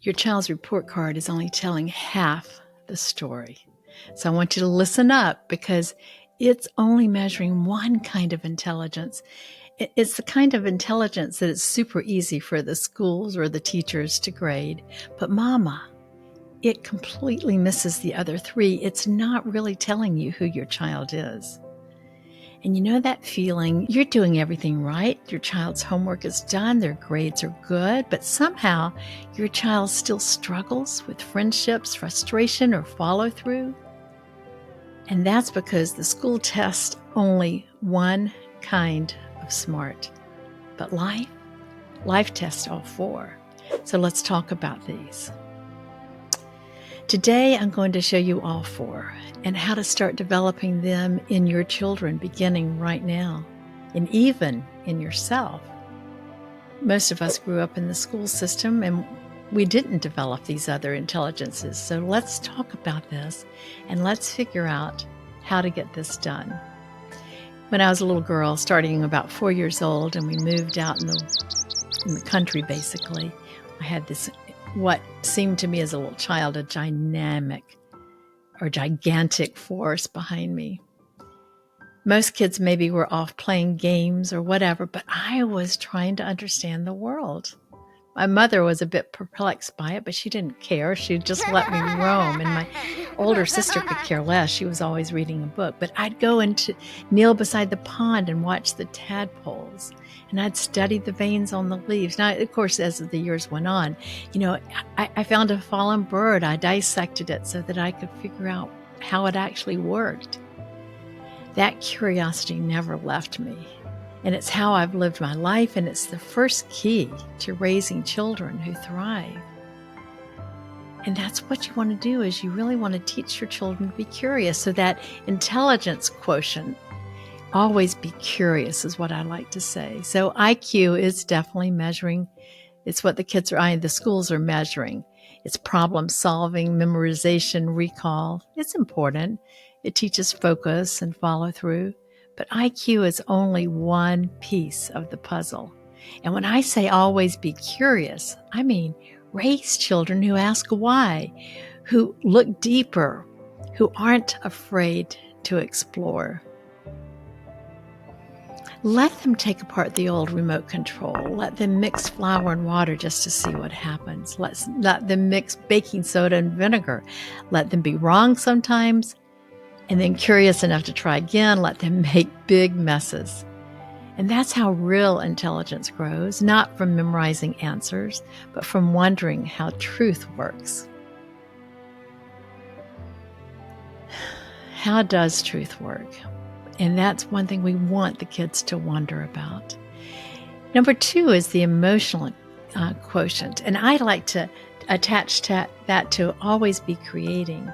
Your child's report card is only telling half the story. So I want you to listen up because it's only measuring one kind of intelligence. It's the kind of intelligence that it's super easy for the schools or the teachers to grade. But mama, it completely misses the other three. It's not really telling you who your child is. And you know that feeling, you're doing everything right, your child's homework is done, their grades are good, but somehow your child still struggles with friendships, frustration, or follow through? And that's because the school tests only one kind of smart. But life tests all four. So let's talk about these. Today, I'm going to show you all four and how to start developing them in your children beginning right now, and even in yourself. Most of us grew up in the school system and we didn't develop these other intelligences. So let's talk about this and let's figure out how to get this done. When I was a little girl, starting about 4 years old, and we moved out in the country, basically, I had this, what seemed to me as a little child, a gigantic force behind me. Most kids maybe were off playing games or whatever, but I was trying to understand the world. My mother was a bit perplexed by it, but she didn't care. She just let me roam. And my older sister could care less. She was always reading a book. But I'd go and kneel beside the pond and watch the tadpoles. And I'd study the veins on the leaves. Now, of course, as the years went on, I found a fallen bird. I dissected it so that I could figure out how it actually worked. That curiosity never left me. And it's how I've lived my life, and it's the first key to raising children who thrive. And that's what you want to do, is you really want to teach your children to be curious. So that intelligence quotient, always be curious is what I like to say. So IQ is definitely measuring. It's what the schools are measuring. It's problem solving, memorization, recall. It's important. It teaches focus and follow through. But IQ is only one piece of the puzzle. And when I say always be curious, I mean raise children who ask why, who look deeper, who aren't afraid to explore. Let them take apart the old remote control. Let them mix flour and water just to see what happens. Let them mix baking soda and vinegar. Let them be wrong sometimes, and then curious enough to try again. Let them make big messes. And that's how real intelligence grows, not from memorizing answers, but from wondering how truth works. How does truth work? And that's one thing we want the kids to wonder about. Number 2 is the emotional quotient. And I like to attach that to always be creating.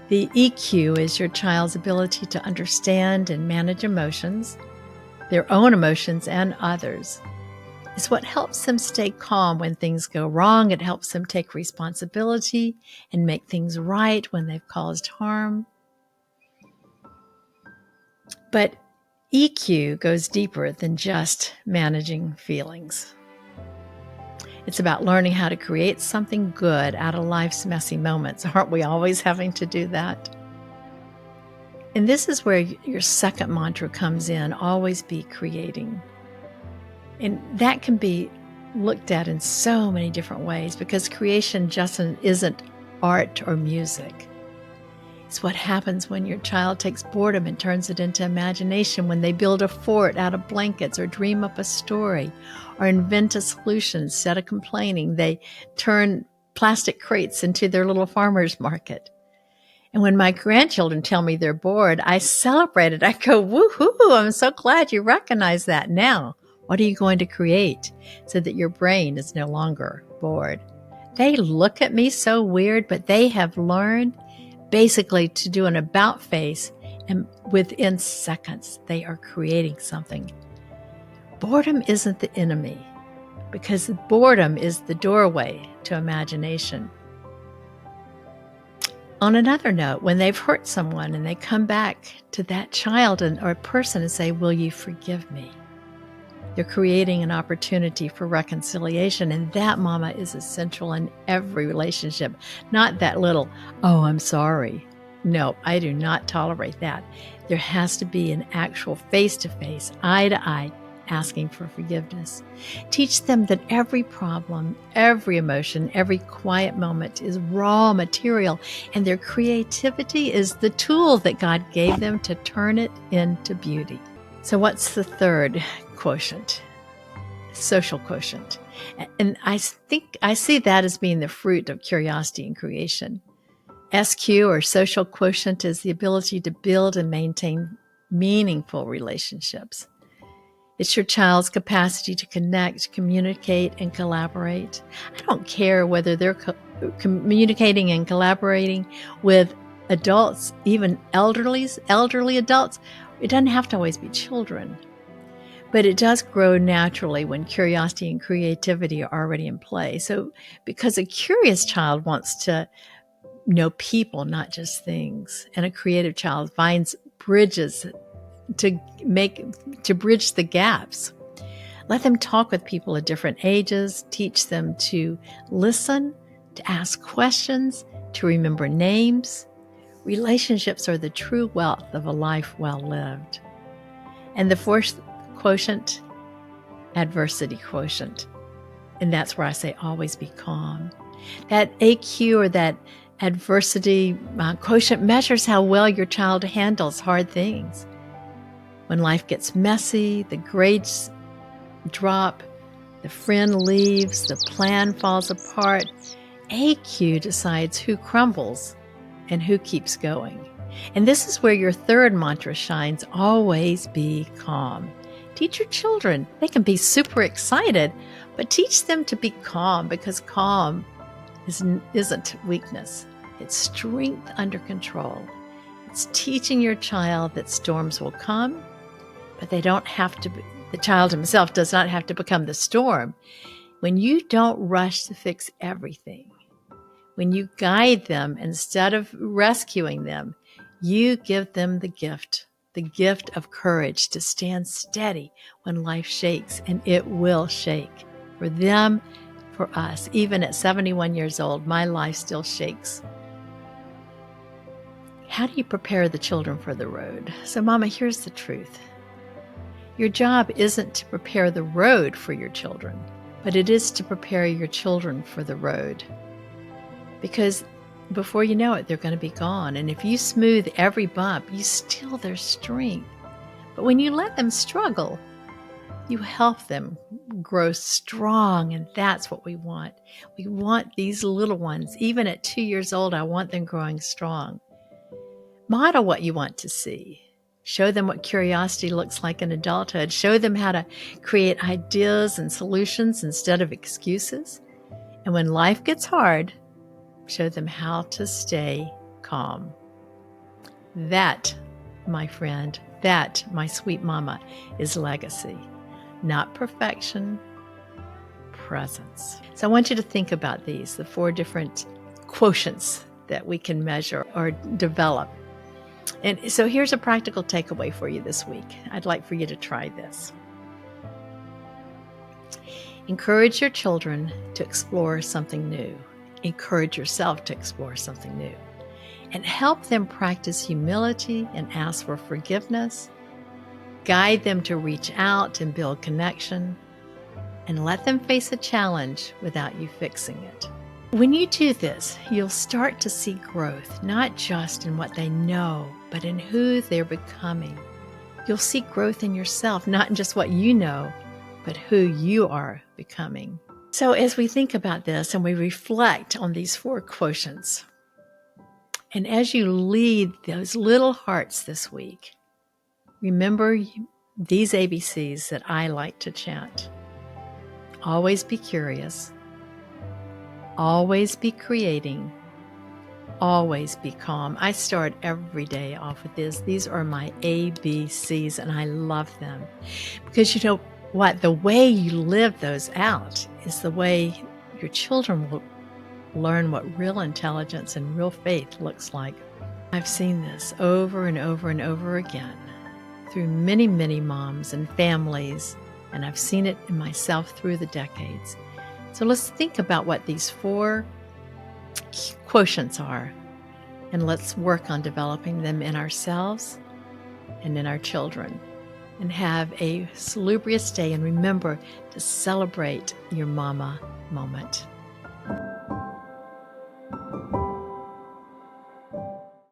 The EQ is your child's ability to understand and manage emotions, their own emotions and others. It's what helps them stay calm when things go wrong. It helps them take responsibility and make things right when they've caused harm. But EQ goes deeper than just managing feelings. It's about learning how to create something good out of life's messy moments. Aren't we always having to do that? And this is where your second mantra comes in, always be creating. And that can be looked at in so many different ways, because creation just isn't art or music. It's what happens when your child takes boredom and turns it into imagination, when they build a fort out of blankets or dream up a story or invent a solution instead of complaining. They turn plastic crates into their little farmer's market. And when my grandchildren tell me they're bored, I celebrate it. I go, woohoo, I'm so glad you recognize that. Now, what are you going to create so that your brain is no longer bored? They look at me so weird, but they have learned basically to do an about face, and within seconds, they are creating something. Boredom isn't the enemy, because boredom is the doorway to imagination. On another note, when they've hurt someone and they come back to that child or person and say, will you forgive me? They're creating an opportunity for reconciliation, and that, Mama, is essential in every relationship. Not that little, oh, I'm sorry. No, I do not tolerate that. There has to be an actual face-to-face, eye-to-eye asking for forgiveness. Teach them that every problem, every emotion, every quiet moment is raw material, and their creativity is the tool that God gave them to turn it into beauty. So what's the third quotient? Social quotient. And I think I see that as being the fruit of curiosity and creation. SQ, or social quotient, is the ability to build and maintain meaningful relationships. It's your child's capacity to connect, communicate, and collaborate. I don't care whether they're communicating and collaborating with adults, even elderly adults. It doesn't have to always be children. But it does grow naturally when curiosity and creativity are already in play. So because a curious child wants to know people, not just things, and a creative child finds bridges to bridge the gaps. Let them talk with people of different ages, teach them to listen, to ask questions, to remember names. Relationships are the true wealth of a life well lived. And the fourth quotient, adversity quotient. And that's where I say always be calm. That AQ, or that adversity quotient, measures how well your child handles hard things. When life gets messy, the grades drop, the friend leaves, the plan falls apart, AQ decides who crumbles and who keeps going. And this is where your third mantra shines: always be calm. Teach your children. They can be super excited, but teach them to be calm, because calm isn't weakness. It's strength under control. It's teaching your child that storms will come, but they don't have to be, the child himself does not have to become the storm. When you don't rush to fix everything, when you guide them instead of rescuing them, you give them the gift of courage to stand steady when life shakes, and it will shake. For them, for us, even at 71 years old, my life still shakes. How do you prepare the children for the road? So, Mama, here's the truth. Your job isn't to prepare the road for your children, but it is to prepare your children for the road. Because before you know it, they're going to be gone. And if you smooth every bump, you steal their strength. But when you let them struggle, you help them grow strong, and that's what we want. We want these little ones, even at 2 years old, I want them growing strong. Model what you want to see. Show them what curiosity looks like in adulthood. Show them how to create ideas and solutions instead of excuses. And when life gets hard, show them how to stay calm. That, my friend, that, my sweet mama, is legacy. Not perfection, presence. So I want you to think about these, the 4 different quotients that we can measure or develop. And so here's a practical takeaway for you this week. I'd like for you to try this. Encourage your children to explore something new. Encourage yourself to explore something new. And help them practice humility and ask for forgiveness. Guide them to reach out and build connection. And let them face a challenge without you fixing it. When you do this, you'll start to see growth, not just in what they know, but in who they're becoming. You'll see growth in yourself, not in just what you know, but who you are becoming. So as we think about this and we reflect on these 4 quotients, and as you lead those little hearts this week, remember these ABCs that I like to chant. Always be curious. Always be creating. Always be calm. I start every day off with this. These are my ABCs, and I love them. Because you know what? The way you live those out is the way your children will learn what real intelligence and real faith looks like. I've seen this over and over and over again through many, many moms and families and I've seen it in myself through the decades. So let's think about what these 4 quotients are, and let's work on developing them in ourselves and in our children. And have a salubrious day, and remember to celebrate your mama moment.